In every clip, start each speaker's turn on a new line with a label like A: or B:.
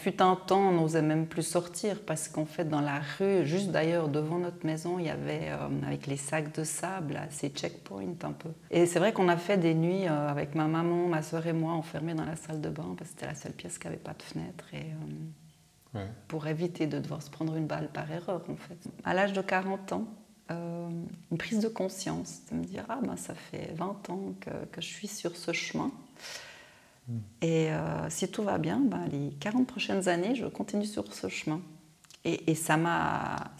A: fut un temps, on n'osait même plus sortir parce qu'en fait, dans la rue, juste d'ailleurs devant notre maison, il y avait, avec les sacs de sable, là, ces checkpoints un peu. Et c'est vrai qu'on a fait des nuits avec ma maman, ma soeur et moi, enfermés dans la salle de bain parce que c'était la seule pièce qui n'avait pas de fenêtre. Pour éviter de devoir se prendre une balle par erreur, en fait. À l'âge de 40 ans, une prise de conscience, de me dire « Ah, ben, ça fait 20 ans que je suis sur ce chemin. Et si tout va bien, ben, les 40 prochaines années, je continue sur ce chemin. » Et ça m'a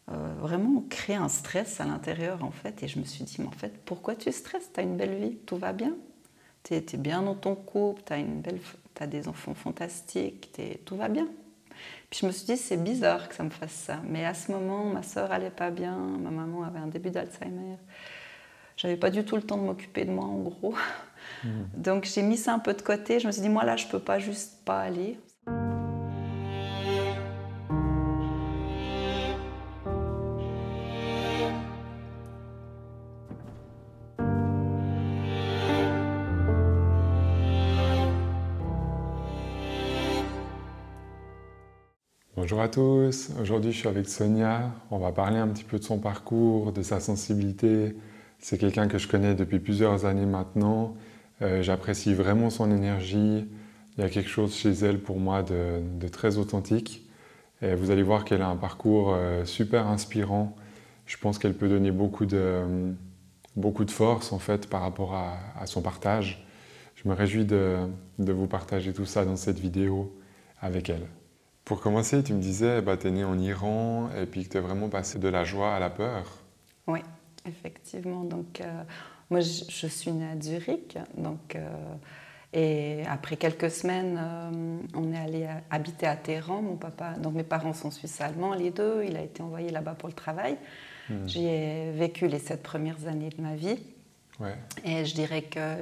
A: vraiment créé un stress à l'intérieur, en fait. Et je me suis dit « Mais en fait, pourquoi tu stresses? Tu as une belle vie, tout va bien. Tu es bien dans ton couple, tu as des enfants fantastiques, tout va bien. » Puis je me suis dit, c'est bizarre que ça me fasse ça. Mais à ce moment, ma sœur allait pas bien, ma maman avait un début d'Alzheimer. J'avais pas du tout le temps de m'occuper de moi, en gros. Donc j'ai mis ça un peu de côté. Je me suis dit, moi là, je peux pas juste pas aller.
B: Bonjour à tous, aujourd'hui je suis avec Sonia, on va parler un petit peu de son parcours, de sa sensibilité. C'est quelqu'un que je connais depuis plusieurs années maintenant, j'apprécie vraiment son énergie, il y a quelque chose chez elle pour moi de très authentique. Et vous allez voir qu'elle a un parcours super inspirant, je pense qu'elle peut donner beaucoup de force en fait par rapport à son partage. Je me réjouis de vous partager tout ça dans cette vidéo avec elle. Pour commencer, tu me disais que tu es née en Iran et puis que tu es vraiment passée de la joie à la peur.
A: Oui, effectivement. Donc, moi, je suis née à Zurich. Donc, et après quelques semaines, on est allé habiter à Téhéran. Mon papa, donc mes parents sont suisses-allemands, les deux. Il a été envoyé là-bas pour le travail. J'y ai vécu les 7 premières années de ma vie.
B: Ouais.
A: Et je dirais que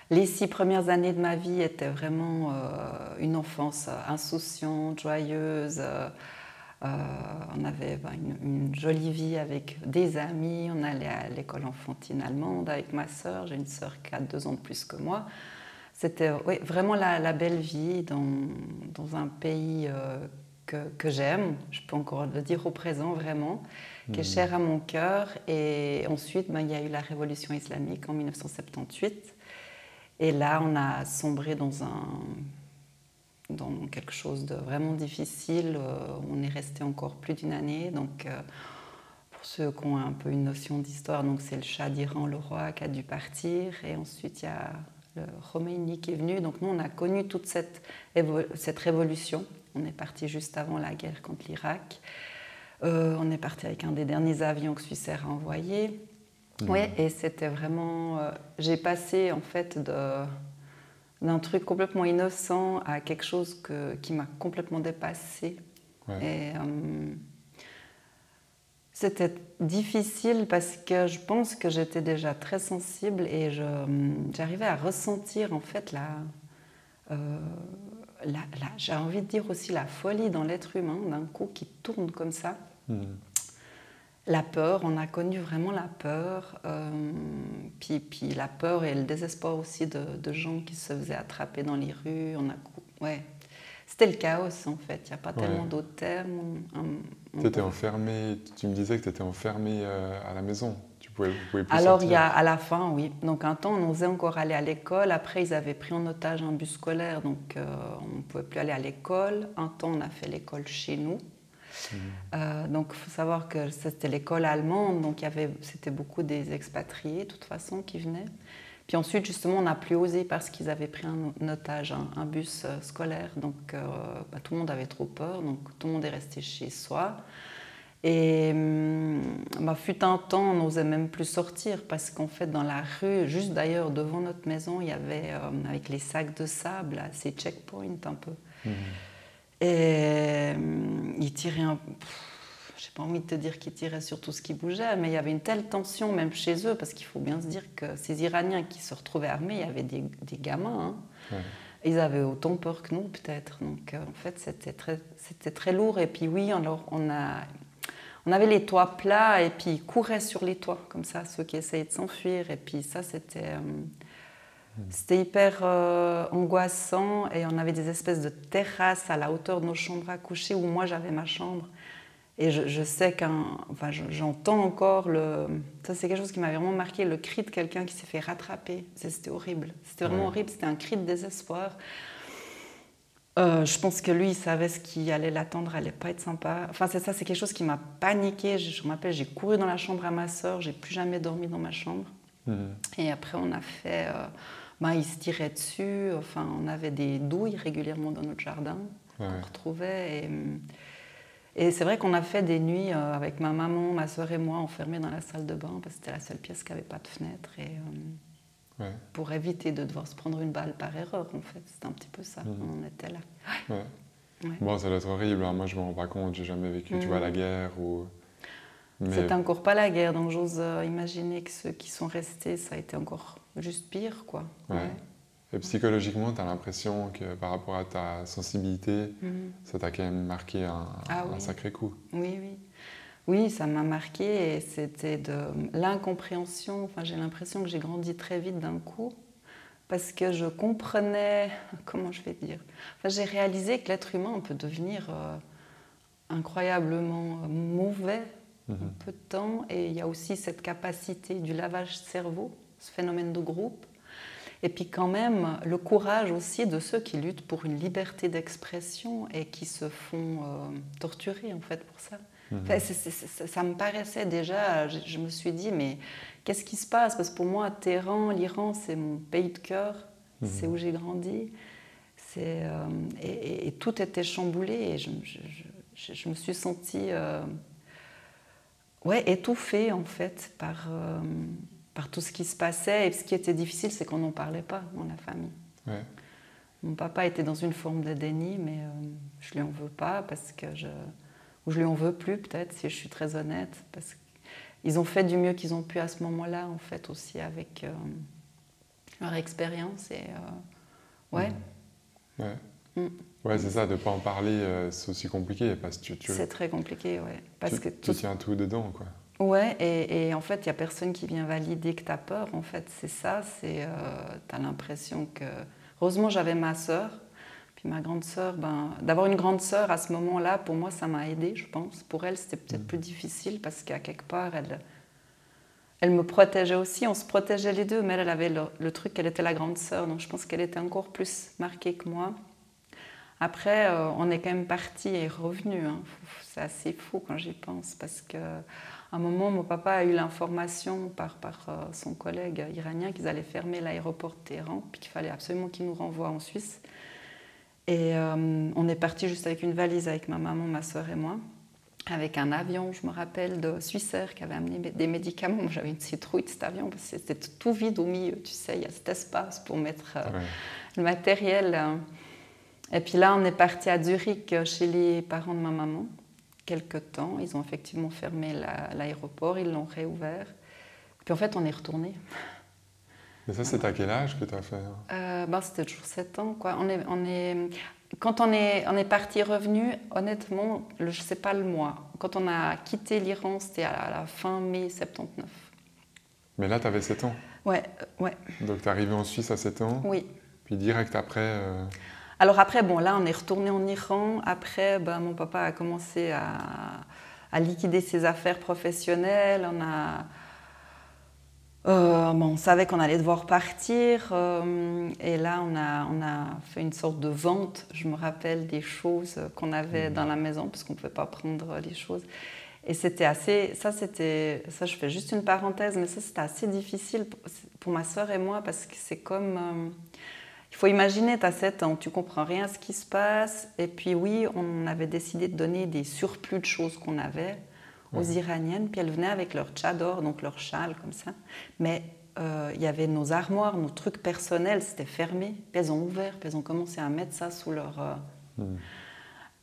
A: les 6 premières années de ma vie étaient vraiment une enfance insouciante, joyeuse. On avait une jolie vie avec des amis. On allait à l'école enfantine allemande avec ma sœur. J'ai une sœur qui a 2 ans de plus que moi. C'était vraiment la belle vie dans un pays que j'aime. Je peux encore le dire au présent, vraiment, qui est cher à mon cœur. Et ensuite, il y a eu la révolution islamique en 1978. Et là, on a sombré dans quelque chose de vraiment difficile. On est resté encore plus d'1 année. Donc, pour ceux qui ont un peu une notion d'histoire, c'est le Shah d'Iran, le roi, qui a dû partir. Et ensuite, il y a le Khomeini qui est venu. Donc, nous, on a connu toute cette révolution. On est parti juste avant la guerre contre l'Irak. On est parti avec un des derniers avions que Swissair a envoyé. Ouais, et c'était vraiment... j'ai passé en fait d'un truc complètement innocent à quelque chose qui m'a complètement dépassée.
B: Ouais.
A: Et c'était difficile parce que je pense que j'étais déjà très sensible et j'arrivais à ressentir en fait j'ai envie de dire aussi la folie dans l'être humain d'un coup qui tourne comme ça. La peur, on a connu vraiment la peur, puis la peur et le désespoir aussi de gens qui se faisaient attraper dans les rues. C'était le chaos en fait, il n'y a pas tellement d'autres termes.
B: Tu étais enfermée, tu me disais que tu étais enfermée à la maison, vous pouvais plus
A: Alors
B: sortir.
A: à la fin, oui. Donc un temps, on osait encore aller à l'école. Après, ils avaient pris en otage un bus scolaire, donc on ne pouvait plus aller à l'école. Un temps, on a fait l'école chez nous. Donc il faut savoir que c'était l'école allemande, donc c'était beaucoup des expatriés de toute façon qui venaient. Puis ensuite justement on n'a plus osé parce qu'ils avaient pris en otage un bus scolaire, donc tout le monde avait trop peur, donc tout le monde est resté chez soi. Et fut un temps on n'osait même plus sortir parce qu'en fait dans la rue, juste d'ailleurs devant notre maison, il y avait avec les sacs de sable, là, ces checkpoints un peu. Et il tirait j'ai pas envie de te dire qu'ils tiraient sur tout ce qui bougeait, mais il y avait une telle tension même chez eux, parce qu'il faut bien se dire que ces Iraniens qui se retrouvaient armés, il y avait des gamins, ils avaient autant peur que nous peut-être, donc en fait c'était très lourd. Et puis oui, alors on avait les toits plats et puis ils couraient sur les toits comme ça, ceux qui essayaient de s'enfuir, et puis ça c'était C'était hyper angoissant et on avait des espèces de terrasses à la hauteur de nos chambres à coucher où moi j'avais ma chambre. Et je sais j'entends encore ça c'est quelque chose qui m'avait vraiment marqué, le cri de quelqu'un qui s'est fait rattraper. C'était horrible. C'était vraiment horrible. C'était un cri de désespoir. Je pense que lui, il savait ce qui allait l'attendre, allait pas être sympa. Enfin, c'est quelque chose qui m'a paniquée. Je me rappelle, j'ai couru dans la chambre à ma sœur, j'ai plus jamais dormi dans ma chambre. Et après, on a fait. Il se tirait dessus. Enfin, on avait des douilles régulièrement dans notre jardin qu'on retrouvait. Et c'est vrai qu'on a fait des nuits avec ma maman, ma sœur et moi, enfermés dans la salle de bain parce que c'était la seule pièce qui n'avait pas de fenêtre. Pour éviter de devoir se prendre une balle par erreur, en fait. C'était un petit peu ça, on était là.
B: Bon, ça doit être horrible, hein. Moi je me rends pas compte, j'ai jamais vécu, tu vois, la guerre Mais...
A: C'était encore pas la guerre, donc j'ose imaginer que ceux qui sont restés, ça a été encore juste pire, quoi.
B: Et psychologiquement, tu as l'impression que par rapport à ta sensibilité, ça t'a quand même marqué un sacré coup.
A: Oui, ça m'a marqué et c'était de l'incompréhension. Enfin, j'ai l'impression que j'ai grandi très vite d'un coup parce que je comprenais, comment je vais dire, j'ai réalisé que l'être humain, on peut devenir incroyablement mauvais en peu de temps. Et il y a aussi cette capacité du lavage cerveau, ce phénomène de groupe. Et puis quand même, le courage aussi de ceux qui luttent pour une liberté d'expression et qui se font torturer en fait pour ça. Enfin, ça me paraissait déjà, je me suis dit, mais qu'est-ce qui se passe? Parce que pour moi, Téhéran, l'Iran, c'est mon pays de cœur, c'est où j'ai grandi. Et tout était chamboulé et je me suis sentie étouffée en fait par tout ce qui se passait. Et ce qui était difficile, c'est qu'on n'en parlait pas dans la famille. Mon papa était dans une forme de déni, mais je lui en veux pas parce que ou je lui en veux plus peut-être, si je suis très honnête, parce qu'ils ont fait du mieux qu'ils ont pu à ce moment-là, en fait, aussi avec leur expérience. Et
B: c'est ça, de ne pas en parler, c'est aussi compliqué. Parce que
A: c'est très compliqué, parce que
B: tu tiens tout dedans, quoi.
A: Et en fait, il n'y a personne qui vient valider que tu as peur, en fait, c'est ça, tu as l'impression que... Heureusement, j'avais ma sœur. Puis ma grande sœur, d'avoir une grande sœur à ce moment-là, pour moi, ça m'a aidée, je pense. Pour elle, c'était peut-être plus difficile parce qu'à quelque part, elle me protégeait aussi. On se protégeait les deux, mais elle avait le truc qu'elle était la grande sœur. Donc je pense qu'elle était encore plus marquée que moi. Après, on est quand même partis et revenus. Hein. C'est assez fou quand j'y pense parce qu'à un moment, mon papa a eu l'information par son collègue iranien qu'ils allaient fermer l'aéroport de Téhéran puis qu'il fallait absolument qu'ils nous renvoient en Suisse. Et on est parti juste avec une valise avec ma maman, ma sœur et moi, avec un avion, je me rappelle, de Swissair qui avait amené des médicaments. Moi, j'avais une citrouille de cet avion parce que c'était tout vide au milieu, tu sais, il y a cet espace pour mettre le matériel. Et puis là, on est parti à Zurich chez les parents de ma maman, quelque temps. Ils ont effectivement fermé l'aéroport, ils l'ont réouvert. Puis en fait, on est retourné.
B: Mais ça, c'est à quel âge que tu as fait?
A: C'était toujours 7 ans, quoi. Quand on est parti revenu, honnêtement, je ne sais pas le mois. Quand on a quitté l'Iran, c'était à la fin mai 79.
B: Mais là, tu avais 7 ans?
A: Ouais.
B: Donc, tu es arrivé en Suisse à 7 ans?
A: Oui.
B: Puis direct après...
A: Alors après, là, on est retourné en Iran. Après, mon papa a commencé à liquider ses affaires professionnelles. On savait qu'on allait devoir partir et là on a fait une sorte de vente, je me rappelle, des choses qu'on avait dans la maison parce qu'on ne pouvait pas prendre les choses. Et c'était assez, ça je fais juste une parenthèse, mais ça c'était assez difficile pour ma sœur et moi parce que c'est comme, il faut imaginer, tu as 7 ans, tu comprends rien à ce qui se passe et puis oui, on avait décidé de donner des surplus de choses qu'on avait aux Iraniennes, puis elles venaient avec leur tchador, donc leur châle comme ça. Mais il y avait nos armoires, nos trucs personnels, c'était fermé. Puis elles ont ouvert, puis elles ont commencé à mettre ça sous leur...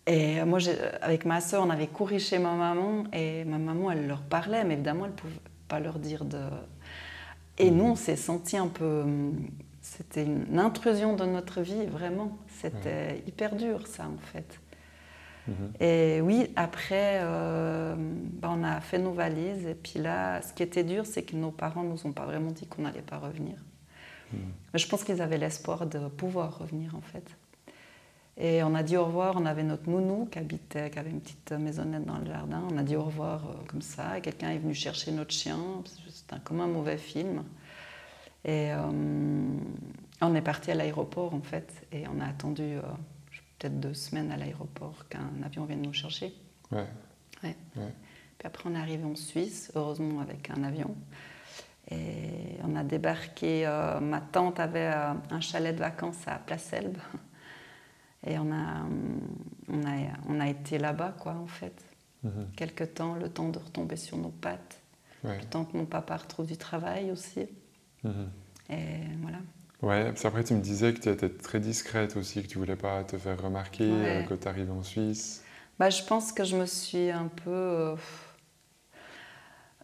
A: Et moi, avec ma sœur, on avait couru chez ma maman, et ma maman, elle leur parlait, mais évidemment, elle ne pouvait pas leur dire de... Et nous, on s'est sentis un peu... C'était une intrusion dans notre vie, vraiment. C'était hyper dur, ça, en fait. Et oui, après, on a fait nos valises. Et puis là, ce qui était dur, c'est que nos parents ne nous ont pas vraiment dit qu'on n'allait pas revenir. Mais je pense qu'ils avaient l'espoir de pouvoir revenir en fait. Et on a dit au revoir, on avait notre nounou qui avait une petite maisonnette dans le jardin. On a dit au revoir comme ça, et quelqu'un est venu chercher notre chien, c'était comme un mauvais film. Et on est parti à l'aéroport en fait, et on a attendu peut-être 2 semaines à l'aéroport qu'un avion vienne nous chercher.
B: Ouais.
A: Ouais. Puis après on est arrivé en Suisse, heureusement avec un avion. Et on a débarqué, ma tante avait un chalet de vacances à Place-Elbe. Et on a été là-bas, quoi, en fait. Quelque temps, le temps de retomber sur nos pattes. Le temps que mon papa retrouve du travail aussi. Et voilà.
B: Ouais, puis après tu me disais que tu étais très discrète aussi, que tu voulais pas te faire remarquer quand tu arrives en Suisse.
A: Bah, je pense que je me suis un peu...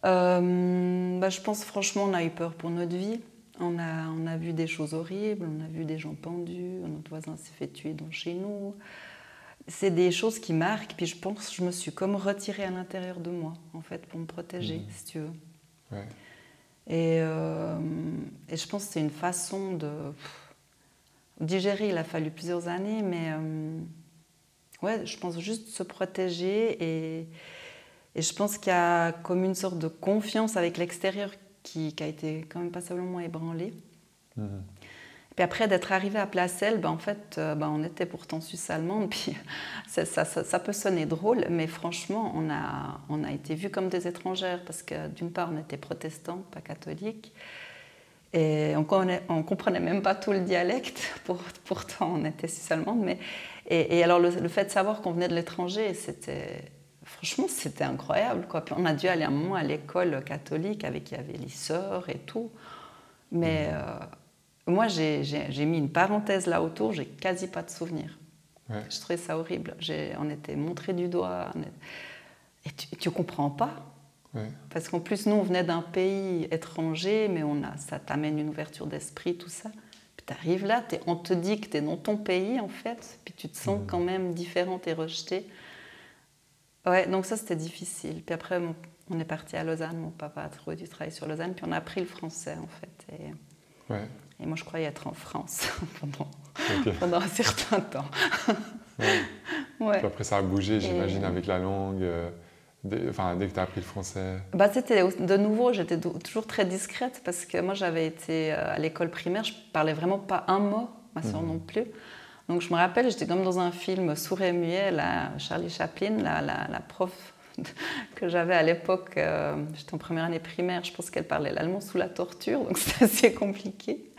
A: je pense franchement on a eu peur pour notre vie. On a vu des choses horribles, on a vu des gens pendus, notre voisin s'est fait tuer chez nous. C'est des choses qui marquent, puis je pense que je me suis comme retirée à l'intérieur de moi, en fait, pour me protéger, si tu veux.
B: Ouais.
A: Et je pense que c'est une façon de digérer. Il a fallu plusieurs années, mais je pense juste se protéger. Et je pense qu'il y a comme une sorte de confiance avec l'extérieur qui a été quand même passablement ébranlée. Puis après d'être arrivé à Place-Elbe, en fait, on était pourtant suisse-allemande, puis ça peut sonner drôle, mais franchement, on a été vus comme des étrangères, parce que d'une part, on était protestants, pas catholiques, et on comprenait même pas tout le dialecte, pourtant on était suisse-allemande, et alors le fait de savoir qu'on venait de l'étranger, franchement, c'était incroyable, quoi. Puis on a dû aller un moment à l'école catholique il y avait les sœurs et tout. Mais moi, j'ai mis une parenthèse là autour, j'ai quasi pas de souvenirs. Ouais. Je trouvais ça horrible. On était montrés du doigt. Et tu comprends pas. Ouais. Parce qu'en plus, nous, on venait d'un pays étranger, mais ça t'amène une ouverture d'esprit, tout ça. Puis tu arrives là, on te dit que tu es dans ton pays, en fait, puis tu te sens quand même différente et rejetée. Ouais, donc ça c'était difficile. Puis après, on est parti à Lausanne, mon papa a trouvé du travail sur Lausanne, puis on a appris le français en fait. Et moi je croyais être en France pendant un certain temps.
B: Ouais. Puis après ça a bougé, j'imagine, avec la langue, dès que tu as appris le français.
A: De nouveau, j'étais toujours très discrète parce que moi j'avais été à l'école primaire, je parlais vraiment pas un mot, ma soeur non plus. Donc je me rappelle, j'étais comme dans un film sourd et muet, là, Charlie Chaplin, la prof que j'avais à l'époque, j'étais en première année primaire, je pense qu'elle parlait l'allemand sous la torture, donc c'était assez compliqué.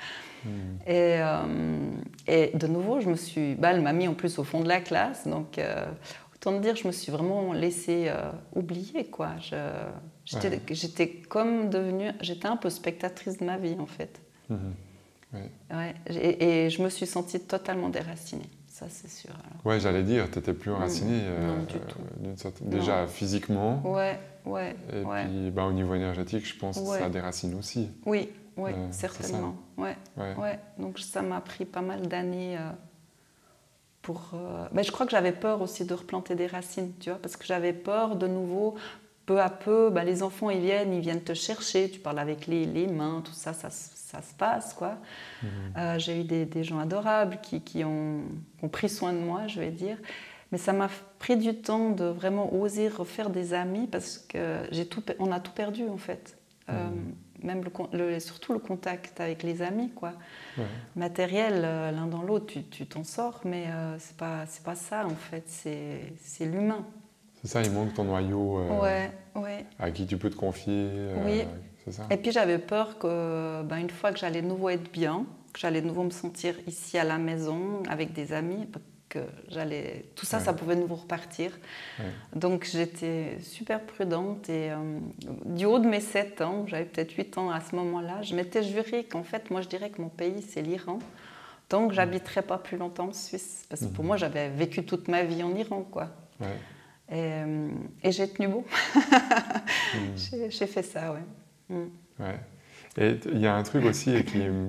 A: Et de nouveau, elle m'a mis en plus au fond de la classe, donc autant dire, je me suis vraiment laissée oublier, quoi. J'étais un peu spectatrice de ma vie, en fait. Ouais, et je me suis sentie totalement déracinée, ça c'est sûr. Alors.
B: Ouais, j'allais dire, tu n'étais plus enracinée
A: non, du tout.
B: Déjà physiquement.
A: Ouais.
B: Et puis au niveau énergétique, je pense que ça déracine aussi.
A: Oui, certainement. Ouais. Donc ça m'a pris pas mal d'années pour. Mais je crois que j'avais peur aussi de replanter des racines, tu vois, parce que j'avais peur de nouveau. Peu à peu, les enfants ils viennent te chercher, tu parles avec les mains, tout ça, ça se passe, quoi. J'ai eu des gens adorables qui ont pris soin de moi, je vais dire. Mais ça m'a pris du temps de vraiment oser refaire des amis parce que on a tout perdu, en fait. Même surtout le contact avec les amis, quoi. Matériel, l'un dans l'autre, tu t'en sors, mais c'est pas ça, en fait, c'est l'humain.
B: C'est ça, il manque ton noyau à qui tu peux te confier.
A: Oui.
B: C'est ça.
A: Et puis j'avais peur que, une fois que j'allais de nouveau être bien, que j'allais de nouveau me sentir ici à la maison avec des amis, que tout ça, ça pouvait de nouveau repartir. Donc j'étais super prudente et du haut de mes 7 ans, j'avais peut-être 8 ans à ce moment-là, je m'étais juré qu'en fait, moi je dirais que mon pays c'est l'Iran. Donc j'habiterais pas plus longtemps en Suisse. Parce que pour moi, j'avais vécu toute ma vie en Iran, quoi. Et j'ai tenu bon. J'ai fait ça,
B: Ouais. Et il y a un truc aussi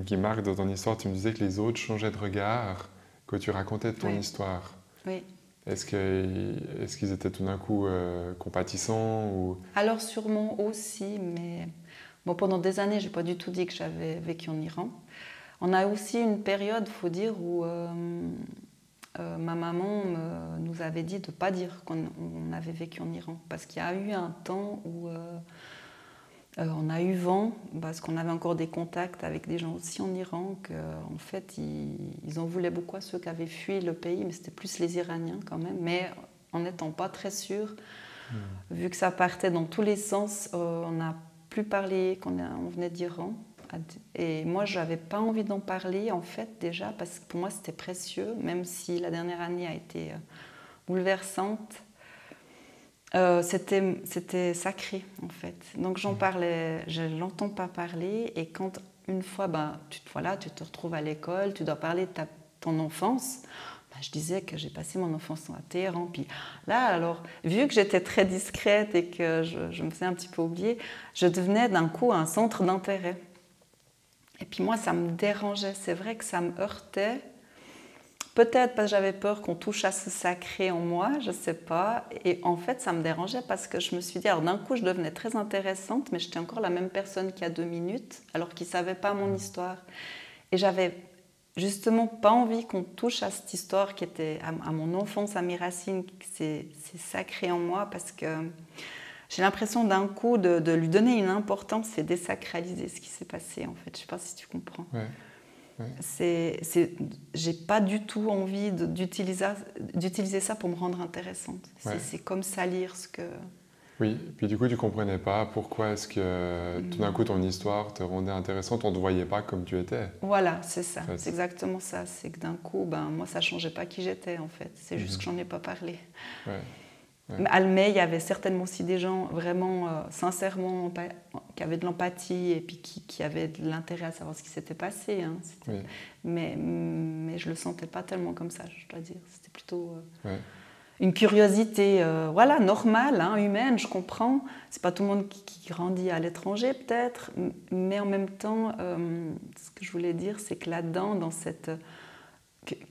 B: qui marque dans ton histoire, tu me disais que les autres changeaient de regard quand tu racontais ton histoire.
A: Oui.
B: Est-ce qu'ils étaient tout d'un coup compatissants ou...
A: Alors sûrement aussi, mais pendant des années, je n'ai pas du tout dit que j'avais vécu en Iran. On a aussi une période, il faut dire, où ma maman nous avait dit de ne pas dire qu'on avait vécu en Iran. Parce qu'il y a eu un temps où on a eu vent, parce qu'on avait encore des contacts avec des gens aussi en Iran, qu'en fait, ils en voulaient beaucoup à ceux qui avaient fui le pays, mais c'était plus les Iraniens quand même. Mais en n'étant pas très sûrs, vu que ça partait dans tous les sens, on n'a plus parlé qu'on venait d'Iran. Et moi, je n'avais pas envie d'en parler, en fait, déjà, parce que pour moi, c'était précieux, même si la dernière année a été bouleversante. C'était sacré, en fait. Donc, j'en parlais, je ne l'entends pas parler. Et quand, une fois, tu te retrouves à l'école, tu dois parler de ton enfance, je disais que j'ai passé mon enfance à Téhéran. Puis là, alors, vu que j'étais très discrète et que je me faisais un petit peu oublier, je devenais d'un coup un centre d'intérêt. Et puis moi, ça me dérangeait. C'est vrai que ça me heurtait. Peut-être parce que j'avais peur qu'on touche à ce sacré en moi, je ne sais pas. Et en fait, ça me dérangeait parce que je me suis dit, alors d'un coup, je devenais très intéressante, mais j'étais encore la même personne qu'il y a 2 minutes, alors qu'ils ne savaient pas mon histoire. Et j'avais justement pas envie qu'on touche à cette histoire qui était à mon enfance, à mes racines, c'est sacré en moi, parce que j'ai l'impression d'un coup de lui donner une importance et désacraliser ce qui s'est passé, en fait. Je ne sais pas si tu comprends.
B: Ouais.
A: J'ai pas du tout envie d'utiliser ça pour me rendre intéressante. C'est comme salir ce que...
B: Oui, puis du coup, tu comprenais pas pourquoi est-ce que tout d'un coup ton histoire te rendait intéressante, on ne te voyait pas comme tu étais.
A: Voilà, c'est ça, c'est exactement ça. C'est que d'un coup, moi, ça changeait pas qui j'étais, en fait. C'est juste que j'en ai pas parlé. Mais à Almey, il y avait certainement aussi des gens vraiment sincèrement qui avaient de l'empathie et puis qui avaient de l'intérêt à savoir ce qui s'était passé. Hein. Mais je le sentais pas tellement comme ça, je dois dire. C'était plutôt une curiosité, normale, hein, humaine. Je comprends. C'est pas tout le monde qui grandit à l'étranger peut-être, mais en même temps, ce que je voulais dire, c'est que là-dedans, dans cette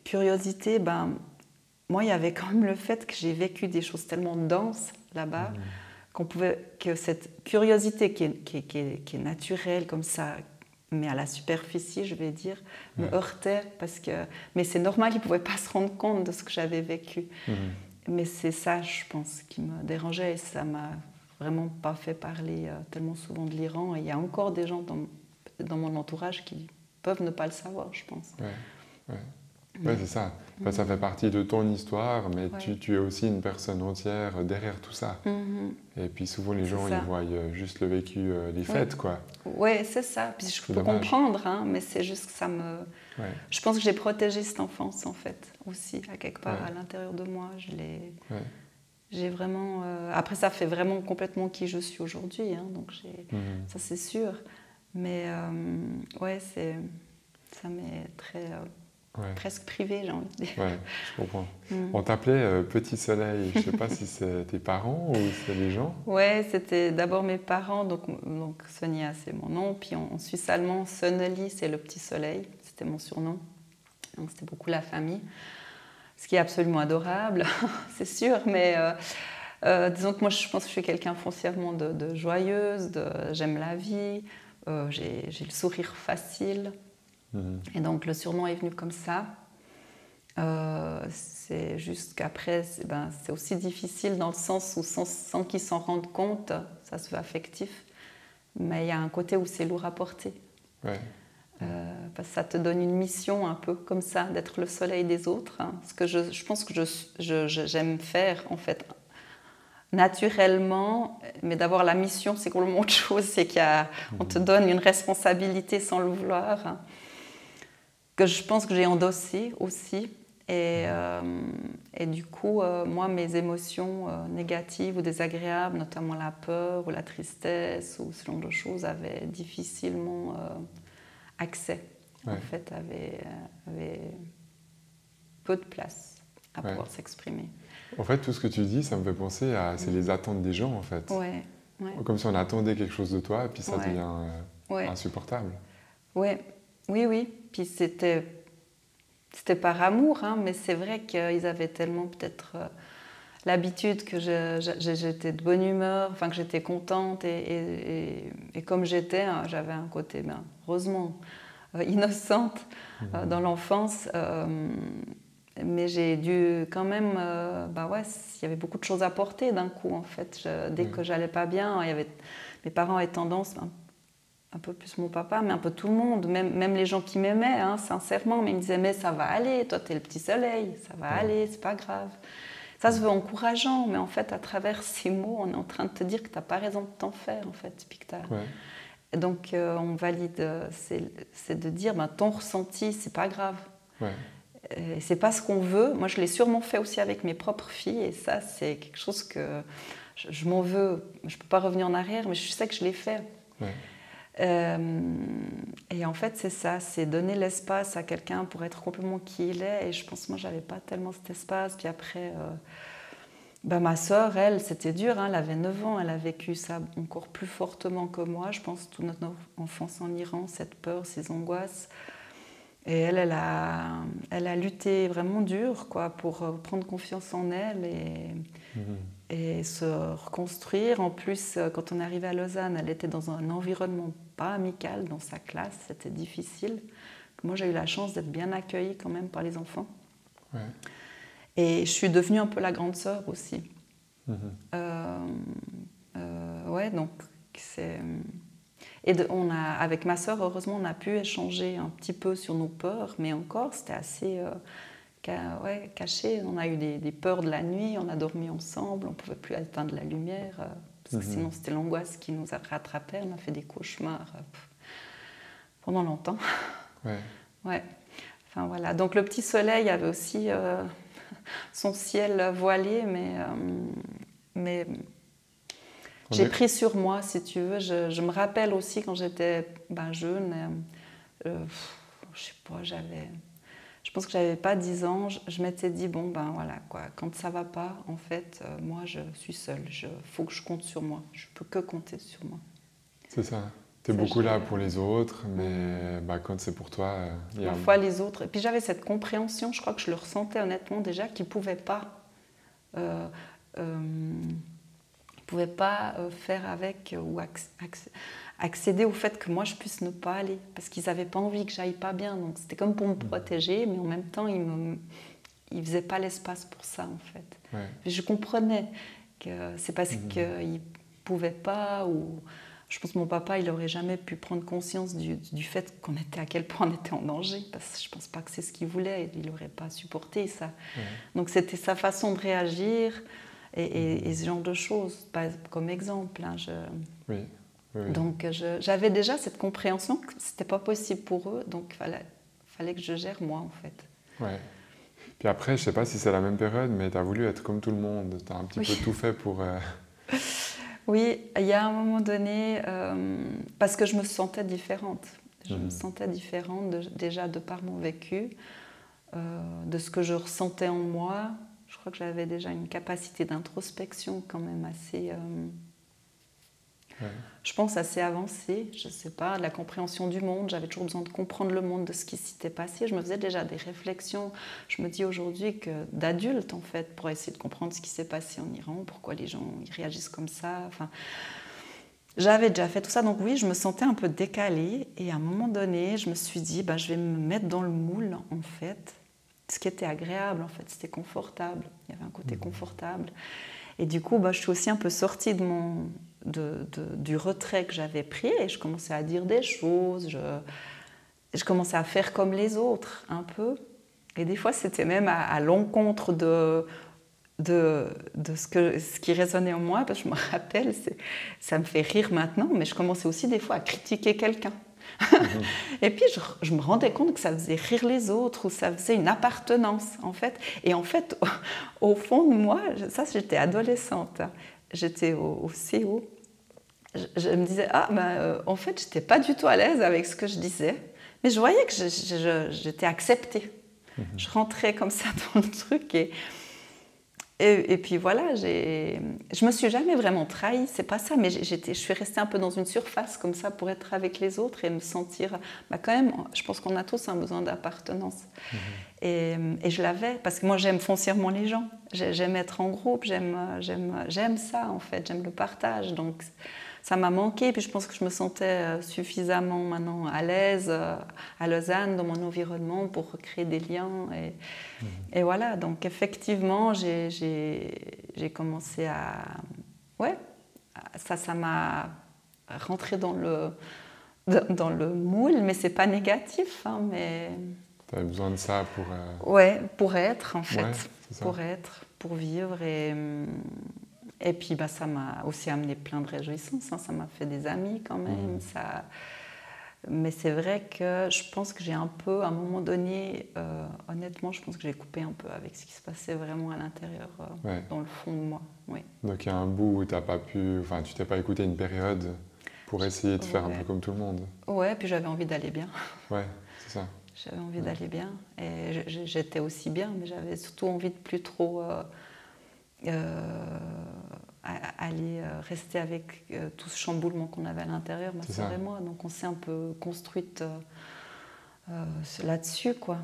A: curiosité, moi, il y avait quand même le fait que j'ai vécu des choses tellement denses là-bas que cette curiosité qui est naturelle comme ça, mais à la superficie, je vais dire, me heurtait mais c'est normal, ils ne pouvaient pas se rendre compte de ce que j'avais vécu. Mais c'est ça, je pense, qui me dérangeait et ça m'a vraiment pas fait parler tellement souvent de l'Iran. Et il y a encore des gens dans mon entourage qui peuvent ne pas le savoir, je pense.
B: Oui, c'est ça. Ça fait partie de ton histoire, mais tu es aussi une personne entière derrière tout ça. Et puis souvent, les gens, ils voient juste le vécu, les fêtes, quoi.
A: Oui, c'est ça. Puis je peux comprendre, hein, mais c'est juste que ça me... Je pense que j'ai protégé cette enfance, en fait, aussi, à quelque part, à l'intérieur de moi. J'ai vraiment... Après, ça fait vraiment complètement qui je suis aujourd'hui, hein, donc ça, c'est sûr. Mais, ça m'est très... presque privé, j'ai envie de dire.
B: Ouais, je comprends. On t'appelait Petit Soleil. Je ne sais pas si c'est tes parents ou c'est les gens.
A: Ouais, c'était d'abord mes parents. Donc Sonia, c'est mon nom. Puis en suisse allemand, Sonneli, c'est le Petit Soleil. C'était mon surnom. Donc c'était beaucoup la famille. Ce qui est absolument adorable, c'est sûr. Mais disons que moi, je pense que je suis quelqu'un foncièrement de joyeuse. J'aime la vie. J'ai le sourire facile. Et donc le surnom est venu comme ça. C'est juste qu'après, c'est aussi difficile dans le sens où sans qu'ils s'en rendent compte, ça se veut affectif, mais il y a un côté où c'est lourd à porter. Parce que ça te donne une mission un peu comme ça, d'être le soleil des autres. Hein. Ce que je pense que j'aime faire en fait naturellement, mais d'avoir la mission, c'est complètement autre chose, c'est qu'on te donne une responsabilité sans le vouloir. Hein, que je pense que j'ai endossé aussi. Et du coup, moi, mes émotions négatives ou désagréables, notamment la peur ou la tristesse ou ce genre de choses, avaient difficilement accès, en fait, avaient peu de place à pouvoir s'exprimer.
B: En fait, tout ce que tu dis, ça me fait penser à c'est les attentes des gens, en fait. Comme si on attendait quelque chose de toi et puis ça devient insupportable. Oui. Puis c'était par amour, hein, mais c'est vrai qu'ils avaient tellement peut-être l'habitude que j'étais de bonne humeur, enfin que j'étais contente et comme j'étais, hein, j'avais un côté, heureusement,
A: innocente dans l'enfance. Mais j'ai dû quand même... il y avait beaucoup de choses à porter d'un coup, en fait. Dès que j'allais pas bien, mes parents avaient tendance, un peu plus mon papa, mais un peu tout le monde, même les gens qui m'aimaient, hein, sincèrement, mais ils me disaient « Mais ça va aller, toi t'es le petit soleil, ça va aller, c'est pas grave ». Ça se veut encourageant, mais en fait, à travers ces mots, on est en train de te dire que t'as pas raison de t'en faire, en fait, puis que donc, on valide, c'est de dire ton ressenti, c'est pas grave. C'est pas ce qu'on veut. Moi, je l'ai sûrement fait aussi avec mes propres filles, et ça, c'est quelque chose que je m'en veux. Je peux pas revenir en arrière, mais je sais que je l'ai fait. Et en fait, c'est ça, c'est donner l'espace à quelqu'un pour être complètement qui il est. Et je pense, moi, j'avais pas tellement cet espace. Puis après, ma sœur, elle, c'était dur. Hein, elle avait 9 ans, elle a vécu ça encore plus fortement que moi. Je pense toute notre enfance en Iran, cette peur, ces angoisses. Et elle a lutté vraiment dur, quoi, pour prendre confiance en elle et se reconstruire. En plus, quand on est arrivé à Lausanne, elle était dans un environnement pas amical dans sa classe, c'était difficile. Moi, j'ai eu la chance d'être bien accueillie quand même par les enfants. Et je suis devenue un peu la grande sœur aussi. Donc c'est... Et avec ma sœur, heureusement, on a pu échanger un petit peu sur nos peurs, mais encore, c'était assez caché. On a eu des peurs de la nuit, on a dormi ensemble, on ne pouvait plus éteindre la lumière, parce que sinon c'était l'angoisse qui nous a rattrapés. On a fait des cauchemars pendant longtemps. Enfin, voilà. Donc le petit soleil avait aussi son ciel voilé, mais j'ai pris sur moi, si tu veux. Je me rappelle aussi quand j'étais jeune, je sais pas, je pense que j'avais pas 10 ans, je m'étais dit, voilà, quoi, quand ça va pas, en fait, moi je suis seule, faut que je compte sur moi, je peux que compter sur moi.
B: C'est ça, tu es beaucoup là pour les autres, mais quand c'est pour toi...
A: Parfois les autres, et puis j'avais cette compréhension, je crois que je le ressentais honnêtement déjà, qu'ils pouvaient pas... ne pouvaient pas faire avec ou accéder au fait que moi je puisse ne pas aller, parce qu'ils n'avaient pas envie que j'aille pas bien, donc c'était comme pour me protéger, mais en même temps ils ne faisaient pas l'espace pour ça en fait. Je comprenais que c'est parce qu'ils ne pouvaient pas, ou je pense que mon papa il n'aurait jamais pu prendre conscience du fait à quel point on était en danger, parce que je ne pense pas que c'est ce qu'il voulait, il n'aurait pas supporté ça. Donc c'était sa façon de réagir. Et ce genre de choses, comme exemple. Hein, Donc j'avais déjà cette compréhension que ce n'était pas possible pour eux, donc il fallait que je gère moi en fait.
B: Puis après, je ne sais pas si c'est la même période, mais tu as voulu être comme tout le monde, tu as un petit peu tout fait pour...
A: Oui, il y a un moment donné, parce que je me sentais différente. Je me sentais différente déjà de par mon vécu, de ce que je ressentais en moi. Je crois que j'avais déjà une capacité d'introspection quand même assez, je pense, assez avancée. Je ne sais pas, de la compréhension du monde. J'avais toujours besoin de comprendre le monde, de ce qui s'était passé. Je me faisais déjà des réflexions. Je me dis aujourd'hui que d'adulte, en fait, pour essayer de comprendre ce qui s'est passé en Iran, pourquoi les gens ils réagissent comme ça. Enfin, j'avais déjà fait tout ça. Donc oui, je me sentais un peu décalée. Et à un moment donné, je me suis dit, je vais me mettre dans le moule, en fait. Ce qui était agréable, en fait, c'était confortable. Il y avait un côté confortable. Et du coup, je suis aussi un peu sortie du retrait que j'avais pris et je commençais à dire des choses. Je commençais à faire comme les autres, un peu. Et des fois, c'était même à l'encontre de ce qui résonnait en moi. Parce que je me rappelle, ça me fait rire maintenant, mais je commençais aussi des fois à critiquer quelqu'un. Et puis je me rendais compte que ça faisait rire les autres, ou ça faisait une appartenance en fait. Et en fait, au fond de moi, ça j'étais adolescente, j'étais au CO, je me disais en fait j'étais pas du tout à l'aise avec ce que je disais, mais je voyais que j'étais acceptée. Je rentrais comme ça dans le truc et puis voilà, je me suis jamais vraiment trahie, c'est pas ça, mais je suis restée un peu dans une surface comme ça pour être avec les autres et me sentir, quand même, je pense qu'on a tous un besoin d'appartenance. Et je l'avais, parce que moi j'aime foncièrement les gens, j'aime être en groupe, j'aime ça en fait, j'aime le partage, donc ça m'a manqué. Puis je pense que je me sentais suffisamment maintenant à l'aise à Lausanne, dans mon environnement, pour recréer des liens. Et voilà, donc effectivement, j'ai commencé à... Ouais, ça m'a rentré dans le moule, mais c'est pas négatif, hein, mais...
B: Tu avais besoin de ça pour...
A: Ouais, pour être, en fait.
B: Ouais, c'est ça.
A: Pour être, pour vivre. Et puis, ça m'a aussi amené plein de réjouissances. Hein. Ça m'a fait des amis quand même. Mais c'est vrai que je pense que j'ai un peu, à un moment donné, honnêtement, je pense que j'ai coupé un peu avec ce qui se passait vraiment à l'intérieur, dans le fond de moi. Oui.
B: Donc il y a un bout où tu t'es pas écouté une période pour essayer de faire un peu comme tout le monde.
A: Ouais, puis j'avais envie d'aller bien.
B: Ouais, c'est ça.
A: J'avais envie d'aller bien. Et j'étais aussi bien, mais j'avais surtout envie de plus trop aller rester avec tout ce chamboulement qu'on avait à l'intérieur, ma sœur et moi. Donc on s'est un peu construite là-dessus, quoi.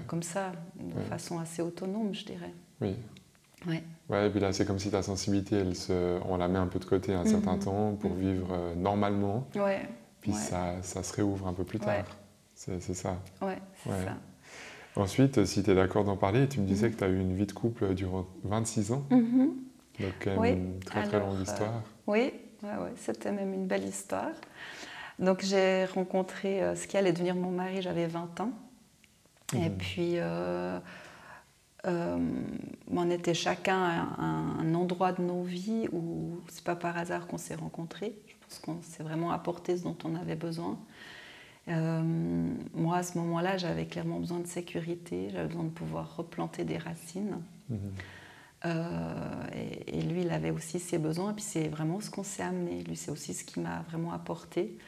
A: Comme ça, de façon assez autonome, je dirais.
B: Oui.
A: Ouais.
B: Ouais, et puis là, c'est comme si ta sensibilité, on la met un peu de côté un certain temps pour vivre normalement.
A: Ouais.
B: Puis ça se réouvre un peu plus tard.
A: Ouais.
B: C'est ça.
A: Ouais, c'est ça.
B: Ensuite, si tu es d'accord d'en parler, tu me disais que tu as eu une vie de couple durant 26 ans. Donc, une très longue histoire.
A: Oui, c'était même une belle histoire. Donc, j'ai rencontré ce qui allait devenir mon mari, j'avais 20 ans. Et puis, on était chacun à un endroit de nos vies où c'est pas par hasard qu'on s'est rencontrés. Je pense qu'on s'est vraiment apporté ce dont on avait besoin. Moi, à ce moment-là, j'avais clairement besoin de sécurité, j'avais besoin de pouvoir replanter des racines. Et lui, il avait aussi ses besoins, et puis c'est vraiment ce qu'on s'est amené. Lui, c'est aussi ce qui m'a vraiment apporté.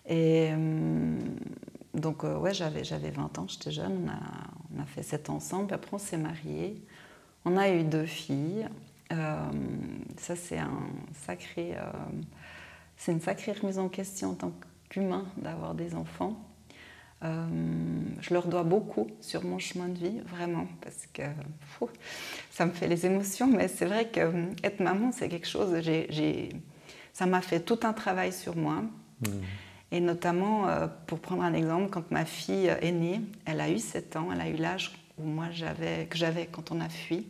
A: Et donc, j'avais 20 ans, j'étais jeune, on a fait 7 ans ensemble, puis après on s'est mariés. On a eu 2 filles. Ça, c'est une sacrée remise en question en tant qu'humain d'avoir des enfants. Je leur dois beaucoup sur mon chemin de vie, vraiment, parce que ça me fait les émotions, mais c'est vrai qu'être maman, c'est quelque chose, ça m'a fait tout un travail sur moi. Et notamment, pour prendre un exemple, quand ma fille est née, elle a eu 7 ans, elle a eu l'âge que j'avais quand on a fui.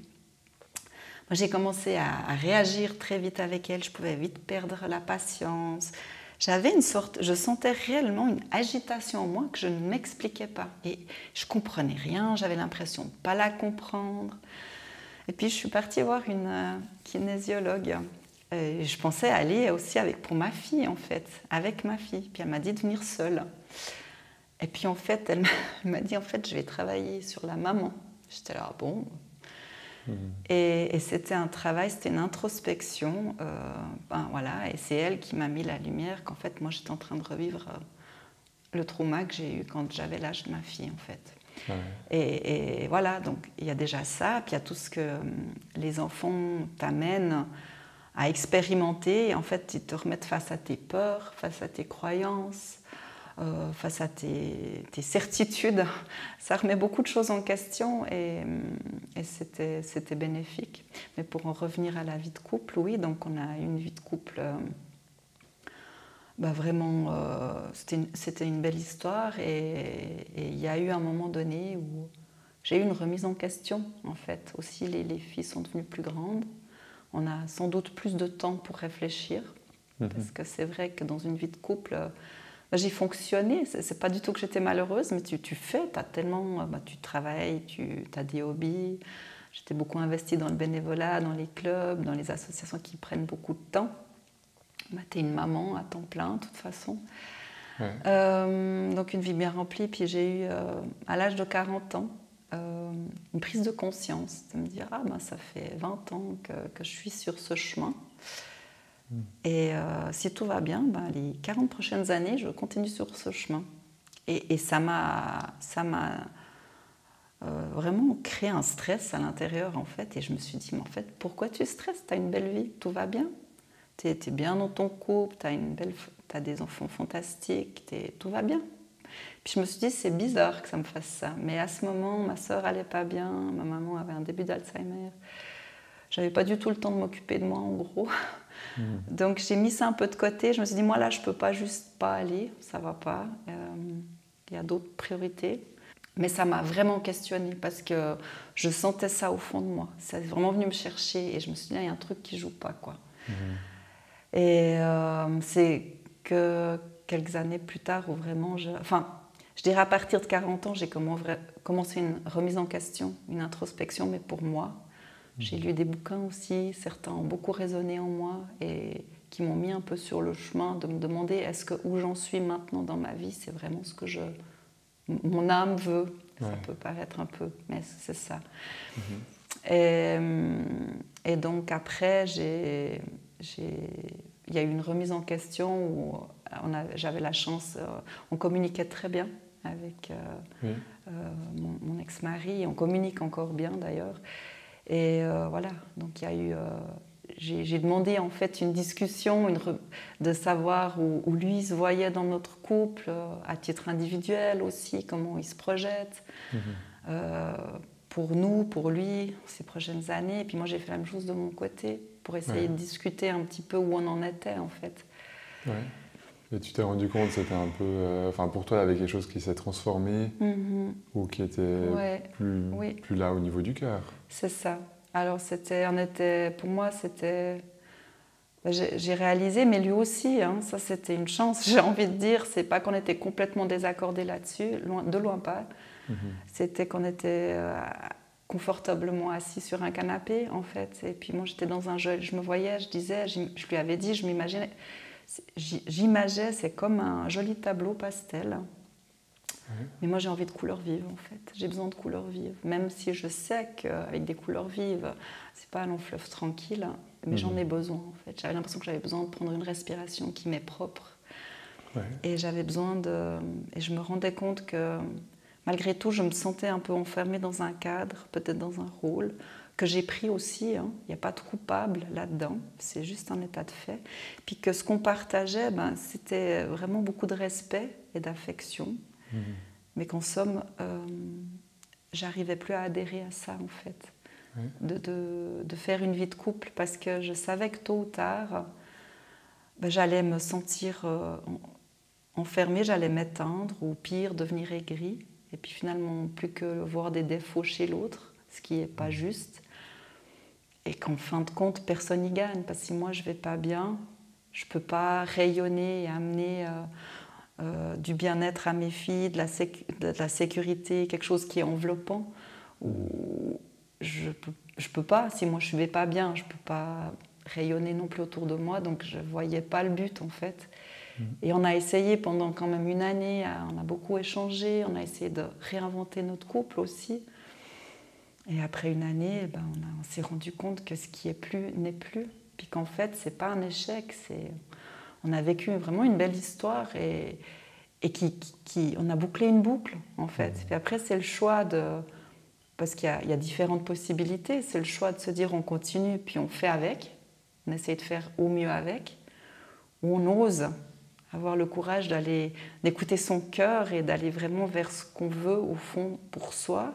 A: Moi, j'ai commencé à réagir très vite avec elle, je pouvais vite perdre la patience. Je sentais réellement une agitation en moi que je ne m'expliquais pas. Et je ne comprenais rien, j'avais l'impression de ne pas la comprendre. Et puis je suis partie voir une kinésiologue. Et je pensais aller aussi pour ma fille, en fait, avec ma fille. Puis elle m'a dit de venir seule. Et puis en fait, elle m'a dit, en fait, je vais travailler sur la maman. J'étais là, bon... Et c'était un travail, c'était une introspection, voilà, et c'est elle qui m'a mis la lumière qu'en fait moi j'étais en train de revivre le trauma que j'ai eu quand j'avais l'âge de ma fille, en fait. Et voilà, donc il y a déjà ça, puis il y a tout ce que les enfants t'amènent à expérimenter, et en fait ils te remettent face à tes peurs, face à tes croyances, face à tes certitudes. Ça remet beaucoup de choses en question, et c'était bénéfique. Mais pour en revenir à la vie de couple, oui, donc on a eu une vie de couple vraiment, c'était une belle histoire, et il y a eu un moment donné où j'ai eu une remise en question, en fait. Aussi, les filles sont devenues plus grandes, on a sans doute plus de temps pour réfléchir, parce que c'est vrai que dans une vie de couple, j'ai fonctionné, c'est pas du tout que j'étais malheureuse, mais tu fais, tu travailles, tu as des hobbies. J'étais beaucoup investie dans le bénévolat, dans les clubs, dans les associations qui prennent beaucoup de temps. Tu es une maman à temps plein, de toute façon. Donc une vie bien remplie. Puis j'ai eu, à l'âge de 40 ans, une prise de conscience, de me dire, ça fait 20 ans que je suis sur ce chemin. Et si tout va bien, les 40 prochaines années, je continue sur ce chemin. Et ça m'a vraiment créé un stress à l'intérieur, en fait. Et je me suis dit, mais en fait, pourquoi tu stresses? Tu as une belle vie, tout va bien. Tu es bien dans ton couple, tu as des enfants fantastiques, tout va bien. Puis je me suis dit, c'est bizarre que ça me fasse ça. Mais à ce moment, ma sœur allait pas bien, ma maman avait un début d'Alzheimer. J'avais pas du tout le temps de m'occuper de moi, en gros. Donc j'ai mis ça un peu de côté. Je me suis dit, moi là, je ne peux pas juste pas aller, ça ne va pas. Il y a d'autres priorités. Mais ça m'a vraiment questionnée parce que je sentais ça au fond de moi. Ça est vraiment venu me chercher et je me suis dit, il y a un truc qui ne joue pas, quoi. Et c'est que quelques années plus tard où vraiment je dirais à partir de 40 ans, j'ai commencé une remise en question, une introspection, mais pour moi. J'ai lu des bouquins aussi, certains ont beaucoup résonné en moi et qui m'ont mis un peu sur le chemin de me demander est-ce que où j'en suis maintenant dans ma vie, c'est vraiment ce que mon âme veut. Ça peut paraître un peu, mais c'est ça. Et donc après, il y a eu une remise en question où j'avais la chance, on communiquait très bien avec mon ex-mari, on communique encore bien d'ailleurs. Et voilà, donc il y a eu, j'ai demandé en fait une discussion, de savoir où lui se voyait dans notre couple, à titre individuel aussi, comment il se projette, pour nous, pour lui, ces prochaines années. Et puis moi j'ai fait la même chose de mon côté, pour essayer de discuter un petit peu où on en était en fait.
B: Ouais. Et tu t'es rendu compte, c'était un peu... Enfin, pour toi, il y avait quelque chose qui s'est transformé ou qui était plus là au niveau du cœur.
A: C'est ça. Alors, pour moi, c'était... J'ai réalisé, mais lui aussi, hein, ça c'était une chance, j'ai envie de dire. C'est pas qu'on était complètement désaccordés là-dessus, de loin pas. C'était qu'on était confortablement assis sur un canapé, en fait. Et puis moi, j'étais dans un jeu, je me voyais, je lui avais dit, je m'imaginais... J'imageais, c'est comme un joli tableau pastel. Mais moi, j'ai envie de couleurs vives, en fait. J'ai besoin de couleurs vives. Même si je sais qu'avec des couleurs vives, c'est pas un long fleuve tranquille, mais j'en ai besoin, en fait. J'avais l'impression que j'avais besoin de prendre une respiration qui m'est propre. Et j'avais besoin et je me rendais compte que, malgré tout, je me sentais un peu enfermée dans un cadre, peut-être dans un rôle, que j'ai pris aussi, hein. Il n'y a pas de coupable là-dedans, c'est juste un état de fait. Puis que ce qu'on partageait, c'était vraiment beaucoup de respect et d'affection, mais qu'en somme, j'arrivais plus à adhérer à ça en fait, de faire une vie de couple, parce que je savais que tôt ou tard, j'allais me sentir enfermée, j'allais m'éteindre, ou pire, devenir aigrie, et puis finalement plus que voir des défauts chez l'autre, ce qui n'est pas juste. Et qu'en fin de compte, personne n'y gagne. Parce que si moi, je ne vais pas bien, je ne peux pas rayonner et amener du bien-être à mes filles, de la sécurité, quelque chose qui est enveloppant. Je peux pas. Si moi, je ne vais pas bien, je ne peux pas rayonner non plus autour de moi. Donc, je ne voyais pas le but, en fait. Et on a essayé pendant quand même une année, on a beaucoup échangé, on a essayé de réinventer notre couple aussi. Et après une année, on s'est rendu compte que ce qui est plus n'est plus. Puis qu'en fait, ce n'est pas un échec. On a vécu vraiment une belle histoire et on a bouclé une boucle, en fait. Puis après, c'est le choix parce qu'il y a différentes possibilités. C'est le choix de se dire on continue, puis on fait avec. On essaie de faire au mieux avec. Ou on ose avoir le courage d'écouter son cœur et d'aller vraiment vers ce qu'on veut, au fond, pour soi.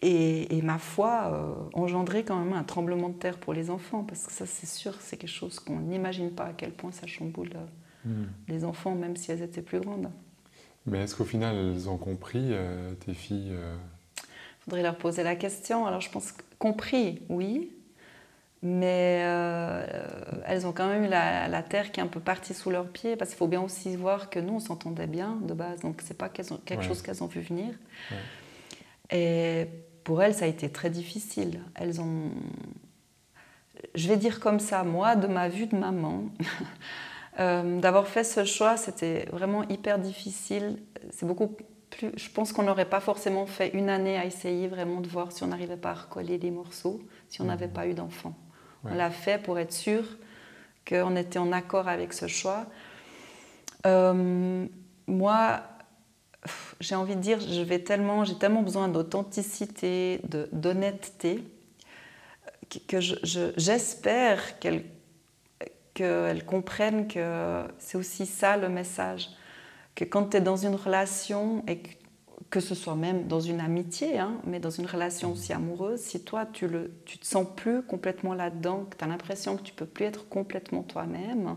A: Et ma foi, engendrer quand même un tremblement de terre pour les enfants, parce que ça, c'est sûr, c'est quelque chose qu'on n'imagine pas à quel point ça chamboule les enfants, même si elles étaient plus grandes.
B: Mais est-ce qu'au final, elles ont compris, tes filles
A: Il faudrait leur poser la question. Alors, je pense compris, oui, mais elles ont quand même eu la terre qui est un peu partie sous leurs pieds, parce qu'il faut bien aussi voir que nous, on s'entendait bien de base, donc c'est pas quelque chose qu'elles ont vu venir. Et pour elles, ça a été très difficile. Je vais dire comme ça, moi, de ma vue de maman, d'avoir fait ce choix, c'était vraiment hyper difficile. C'est beaucoup plus... Je pense qu'on n'aurait pas forcément fait une année à essayer vraiment de voir si on n'arrivait pas à recoller les morceaux, si on n'avait pas eu d'enfant. On l'a fait pour être sûr qu'on était en accord avec ce choix. Moi... J'ai envie de dire, j'ai tellement besoin d'authenticité, d'honnêteté, que j'espère qu'elles comprennent que c'est aussi ça le message. Que quand tu es dans une relation et que ce soit même dans une amitié, hein, mais dans une relation aussi amoureuse, si toi tu te sens plus complètement là-dedans, que tu as l'impression que tu peux plus être complètement toi-même,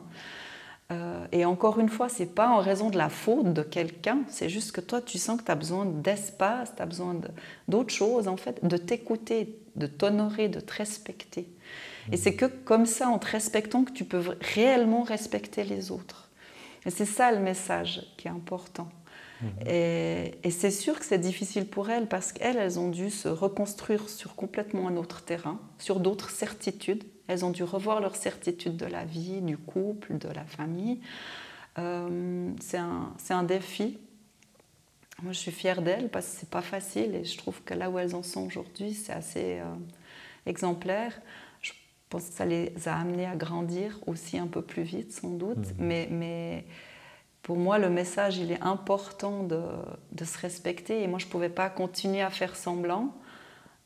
A: et encore une fois, c'est pas en raison de la faute de quelqu'un, c'est juste que toi tu sens que tu as besoin d'espace, tu as besoin d'autre chose en fait, de t'écouter, de t'honorer, de te respecter. Et c'est que comme ça, en te respectant, que tu peux réellement respecter les autres. Et c'est ça le message qui est important. Et c'est sûr que c'est difficile pour elles parce qu'elles ont dû se reconstruire sur complètement un autre terrain, sur d'autres certitudes. Elles ont dû revoir leurs certitudes de la vie, du couple, de la famille. C'est un défi. Moi, je suis fière d'elles parce que c'est pas facile et je trouve que là où elles en sont aujourd'hui, c'est assez exemplaire. Je pense que ça les a amenées à grandir aussi un peu plus vite, sans doute. Mais pour moi, le message, il est important de se respecter. Et moi, je ne pouvais pas continuer à faire semblant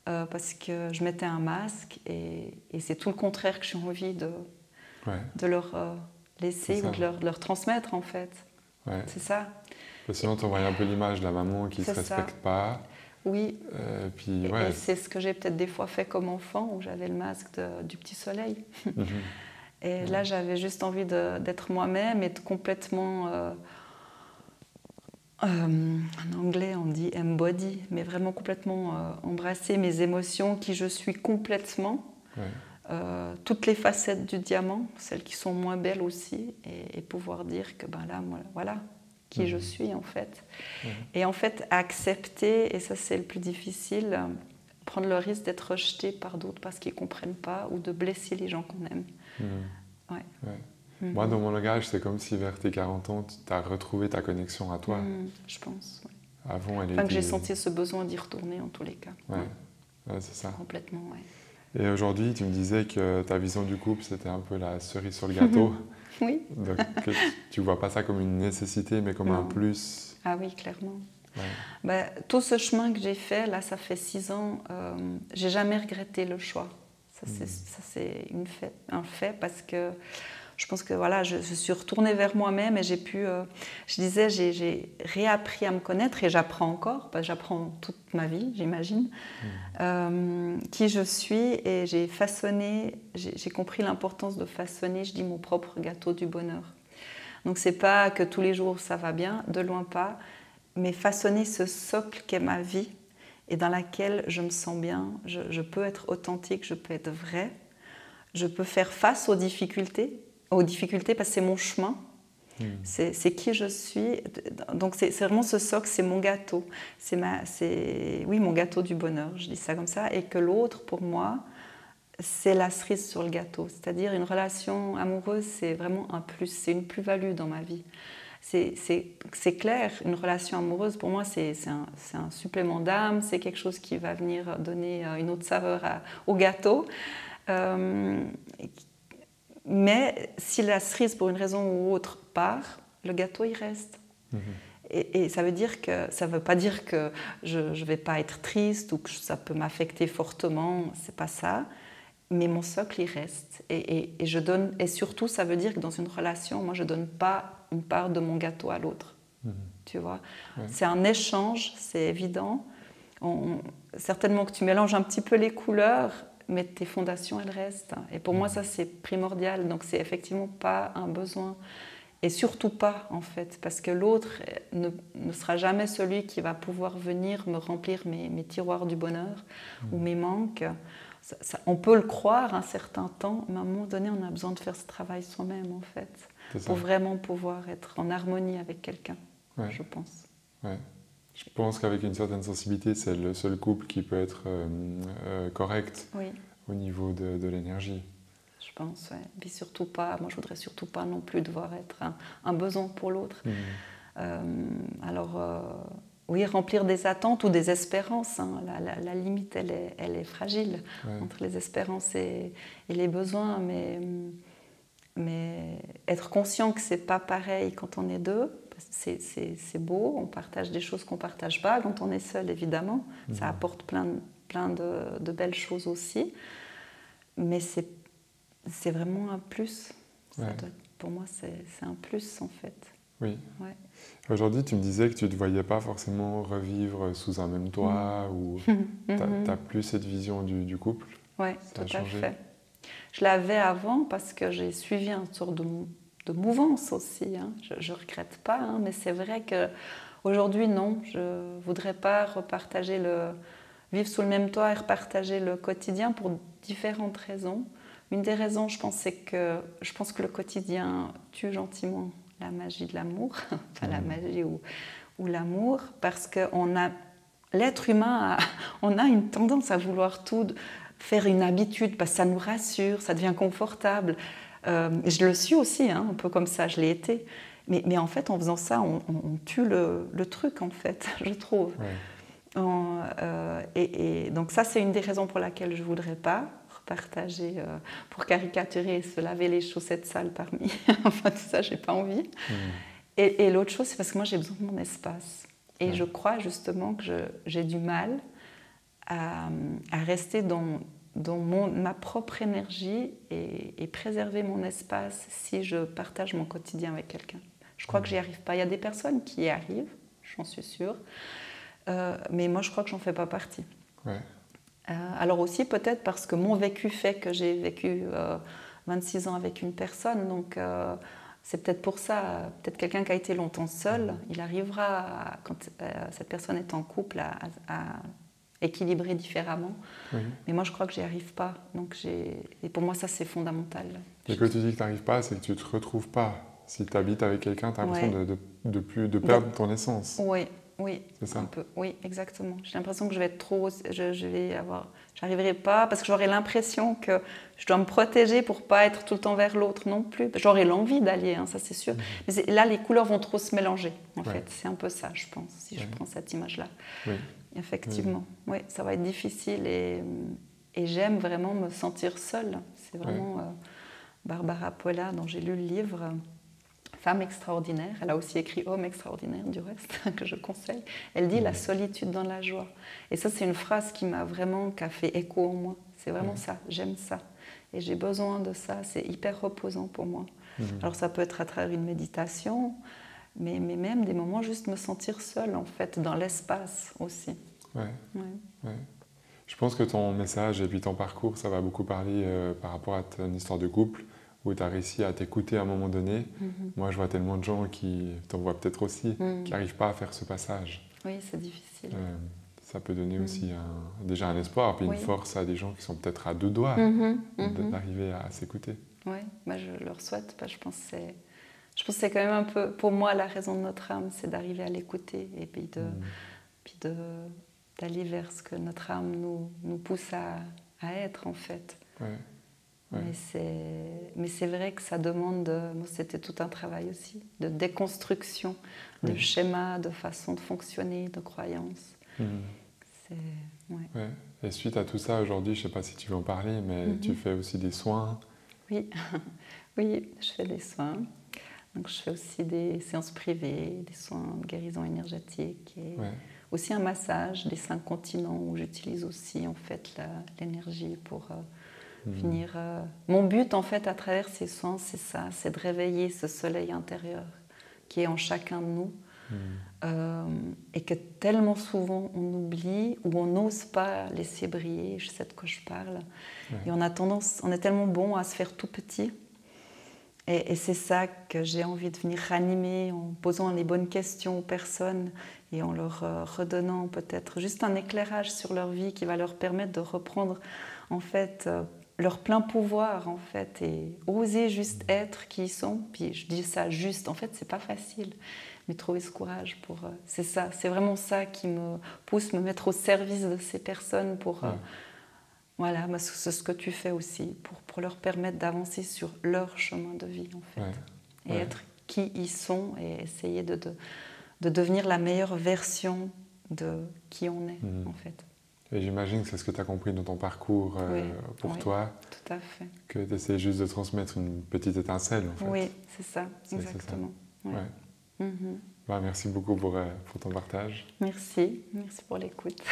A: parce que je mettais un masque. Et c'est tout le contraire que j'ai envie de leur laisser ou de leur transmettre, en fait.
B: Ouais.
A: C'est ça.
B: Parce que sinon, tu envoies un peu l'image de la maman qui ne se respecte pas.
A: Oui.
B: Puis,
A: et c'est ce que j'ai peut-être des fois fait comme enfant, où j'avais le masque du petit soleil. Et là, j'avais juste envie d'être moi-même et de complètement... en anglais, on dit embody, mais vraiment complètement embrasser mes émotions, qui je suis complètement. Toutes les facettes du diamant, celles qui sont moins belles aussi, et pouvoir dire que ben là, voilà qui je suis en fait. Et en fait, accepter, et ça c'est le plus difficile, prendre le risque d'être rejeté par d'autres parce qu'ils ne comprennent pas ou de blesser les gens qu'on aime.
B: Moi, dans mon langage, c'est comme si vers tes 40 ans, tu as retrouvé ta connexion à toi.
A: Je pense.
B: Avant, elle
A: enfin, que j'ai senti ce besoin d'y retourner en tous les cas.
B: C'est ça.
A: Complètement,
B: Et aujourd'hui, tu me disais que ta vision du couple, c'était un peu la cerise sur le gâteau.
A: Oui.
B: Donc, tu ne vois pas ça comme une nécessité, mais comme un plus.
A: Ah oui, clairement. Tout ce chemin que j'ai fait, là, ça fait 6 ans, j'ai jamais regretté le choix. Ça, c'est un fait parce que je pense que voilà, je suis retournée vers moi-même et j'ai pu, je disais, j'ai réappris à me connaître et j'apprends encore, parce que j'apprends toute ma vie, j'imagine, qui je suis, et j'ai façonné, j'ai compris l'importance de façonner, je dis, mon propre gâteau du bonheur. Donc c'est pas que tous les jours ça va bien, de loin pas, mais façonner ce socle qu'est ma vie et dans laquelle je me sens bien, je peux être authentique, je peux être vraie, je peux faire face aux difficultés parce que c'est mon chemin, c'est qui je suis. Donc c'est vraiment ce socle, c'est mon gâteau, c'est mon gâteau du bonheur, je dis ça comme ça, et que l'autre pour moi c'est la cerise sur le gâteau, c'est-à-dire une relation amoureuse, c'est vraiment un plus, c'est une plus-value dans ma vie. C'est clair, une relation amoureuse pour moi c'est un supplément d'âme, c'est quelque chose qui va venir donner une autre saveur au gâteau. Mais si la cerise, pour une raison ou autre, part, le gâteau, il reste. Et ça veut pas dire que je ne vais pas être triste ou que ça peut m'affecter fortement, c'est pas ça. Mais mon socle, il reste. Et je donne, et surtout, ça veut dire que dans une relation, moi, je ne donne pas une part de mon gâteau à l'autre. Tu vois ? C'est un échange, c'est évident. Certainement que tu mélanges un petit peu les couleurs, mais tes fondations, elles restent. Et pour moi, ça, c'est primordial. Donc, c'est effectivement pas un besoin. Et surtout pas, en fait, parce que l'autre ne sera jamais celui qui va pouvoir venir me remplir mes tiroirs du bonheur ou mes manques. On peut le croire un certain temps, mais à un moment donné, on a besoin de faire ce travail soi-même, en fait, pour vraiment pouvoir être en harmonie avec quelqu'un, je pense.
B: Je pense qu'avec une certaine sensibilité, c'est le seul couple qui peut être correct au niveau de l'énergie.
A: Je pense, Puis surtout pas, moi je voudrais surtout pas non plus devoir être un besoin pour l'autre. Oui, remplir des attentes ou des espérances, hein. La limite, elle est fragile entre les espérances et les besoins, mais être conscient que c'est pas pareil quand on est deux, c'est beau, on partage des choses qu'on ne partage pas quand on est seul, évidemment, ça apporte plein de belles choses aussi, mais c'est vraiment un plus. Pour moi, c'est un plus, en fait.
B: Oui.
A: Ouais.
B: Aujourd'hui, tu me disais que tu ne te voyais pas forcément revivre sous un même toit ou tu n'as plus cette vision du couple.
A: Oui,
B: Ça
A: tout
B: a
A: à
B: changé.
A: fait. Je l'avais avant parce que j'ai suivi une sorte de mouvance aussi. Hein. Je ne regrette pas, hein, mais c'est vrai qu'aujourd'hui, non. Je ne voudrais pas vivre sous le même toit et repartager le quotidien pour différentes raisons. Une des raisons, je pense que le quotidien tue gentiment la magie de l'amour, enfin la magie ou l'amour, parce que l'être humain, on a une tendance à vouloir tout faire une habitude, parce que ça nous rassure, ça devient confortable. Je le suis aussi, hein, un peu comme ça, je l'ai été. Mais en fait, en faisant ça, on tue le truc, en fait, je trouve.
B: Ouais.
A: Et donc ça, c'est une des raisons pour laquelle je ne voudrais pas repartager, pour caricaturer et se laver les chaussettes sales parmi. Enfin, tout ça, je n'ai pas envie. Et l'autre chose, c'est parce que moi, j'ai besoin de mon espace. Et je crois justement que j'ai du mal à rester dans ma propre énergie et préserver mon espace si je partage mon quotidien avec quelqu'un. Je crois que j'y arrive pas. Il y a des personnes qui y arrivent, j'en suis sûre, mais moi je crois que j'en fais pas partie.
B: Ouais.
A: Alors aussi peut-être parce que mon vécu fait que j'ai vécu 26 ans avec une personne, donc c'est peut-être pour ça, peut-être quelqu'un qui a été longtemps seul, il arrivera, quand cette personne est en couple, à équilibrer différemment. Oui. Mais moi, je crois que j'y arrive pas. Donc et pour moi, ça, c'est fondamental.
B: Et quand tu dis que tu n'arrives pas, c'est que tu ne te retrouves pas. Si tu habites avec quelqu'un, tu as l'impression de perdre ton essence.
A: Oui, oui.
B: C'est ça.
A: Un peu. Oui, exactement. J'ai l'impression que je vais être trop... J'arriverai pas, parce que j'aurai l'impression que je dois me protéger pour pas être tout le temps vers l'autre non plus. J'aurai l'envie d'aller, hein, ça c'est sûr. Mais là, les couleurs vont trop se mélanger, en fait. C'est un peu ça, je pense, si je prends cette image-là. Oui. Effectivement, oui, ça va être difficile et j'aime vraiment me sentir seule. C'est vraiment Barbara Polla, dont j'ai lu le livre, Femme extraordinaire. Elle a aussi écrit Homme extraordinaire, du reste, que je conseille. Elle dit la solitude dans la joie. Et ça, c'est une phrase qui a fait écho en moi. C'est vraiment ça, j'aime ça. Et j'ai besoin de ça, c'est hyper reposant pour moi. Alors ça peut être à travers une méditation, mais même des moments juste me sentir seule, en fait, dans l'espace aussi.
B: Ouais. Je pense que ton message et puis ton parcours, ça va beaucoup parler par rapport à ton histoire de couple, où tu as réussi à t'écouter à un moment donné. Moi, je vois tellement de gens qui, t'en vois peut-être aussi, qui n'arrivent pas à faire ce passage.
A: Oui, c'est difficile.
B: Ça peut donner aussi déjà un espoir, puis une force à des gens qui sont peut-être à deux doigts d'arriver à s'écouter.
A: Oui, moi je leur souhaite. Je pense que c'est quand même un peu, pour moi, la raison de notre âme, c'est d'arriver à l'écouter et puis d'aller vers ce que notre âme nous pousse à être, en fait. Mais c'est vrai que ça demande, moi c'était tout un travail aussi, de déconstruction, de schémas, de façon de fonctionner, de croyances.
B: Et suite à tout ça, aujourd'hui, je ne sais pas si tu veux en parler, mais tu fais aussi des soins.
A: Oui, oui, je fais des soins. Donc, je fais aussi des séances privées, des soins de guérison énergétique et aussi un massage des 5 continents où j'utilise aussi en fait l'énergie pour venir. Mon but en fait à travers ces soins, c'est ça, c'est de réveiller ce soleil intérieur qui est en chacun de nous et que tellement souvent on oublie ou on n'ose pas laisser briller. Je sais de quoi je parle. Et on est tellement bon à se faire tout petit. Et c'est ça que j'ai envie de venir ranimer en posant les bonnes questions aux personnes et en leur redonnant peut-être juste un éclairage sur leur vie qui va leur permettre de reprendre en fait leur plein pouvoir en fait et oser juste être qui ils sont. Puis je dis ça juste, en fait c'est pas facile, mais trouver ce courage pour... c'est ça, c'est vraiment ça qui me pousse, me mettre au service de ces personnes pour... Voilà, c'est ce que tu fais aussi, pour leur permettre d'avancer sur leur chemin de vie, en fait. Et être qui ils sont et essayer de devenir la meilleure version de qui on est, en fait.
B: Et j'imagine que c'est ce que tu as compris dans ton parcours pour toi.
A: Tout à fait.
B: Que tu essaies juste de transmettre une petite étincelle, en fait.
A: Oui, c'est ça, exactement.
B: C'est ça. Merci beaucoup pour ton partage.
A: Merci pour l'écoute.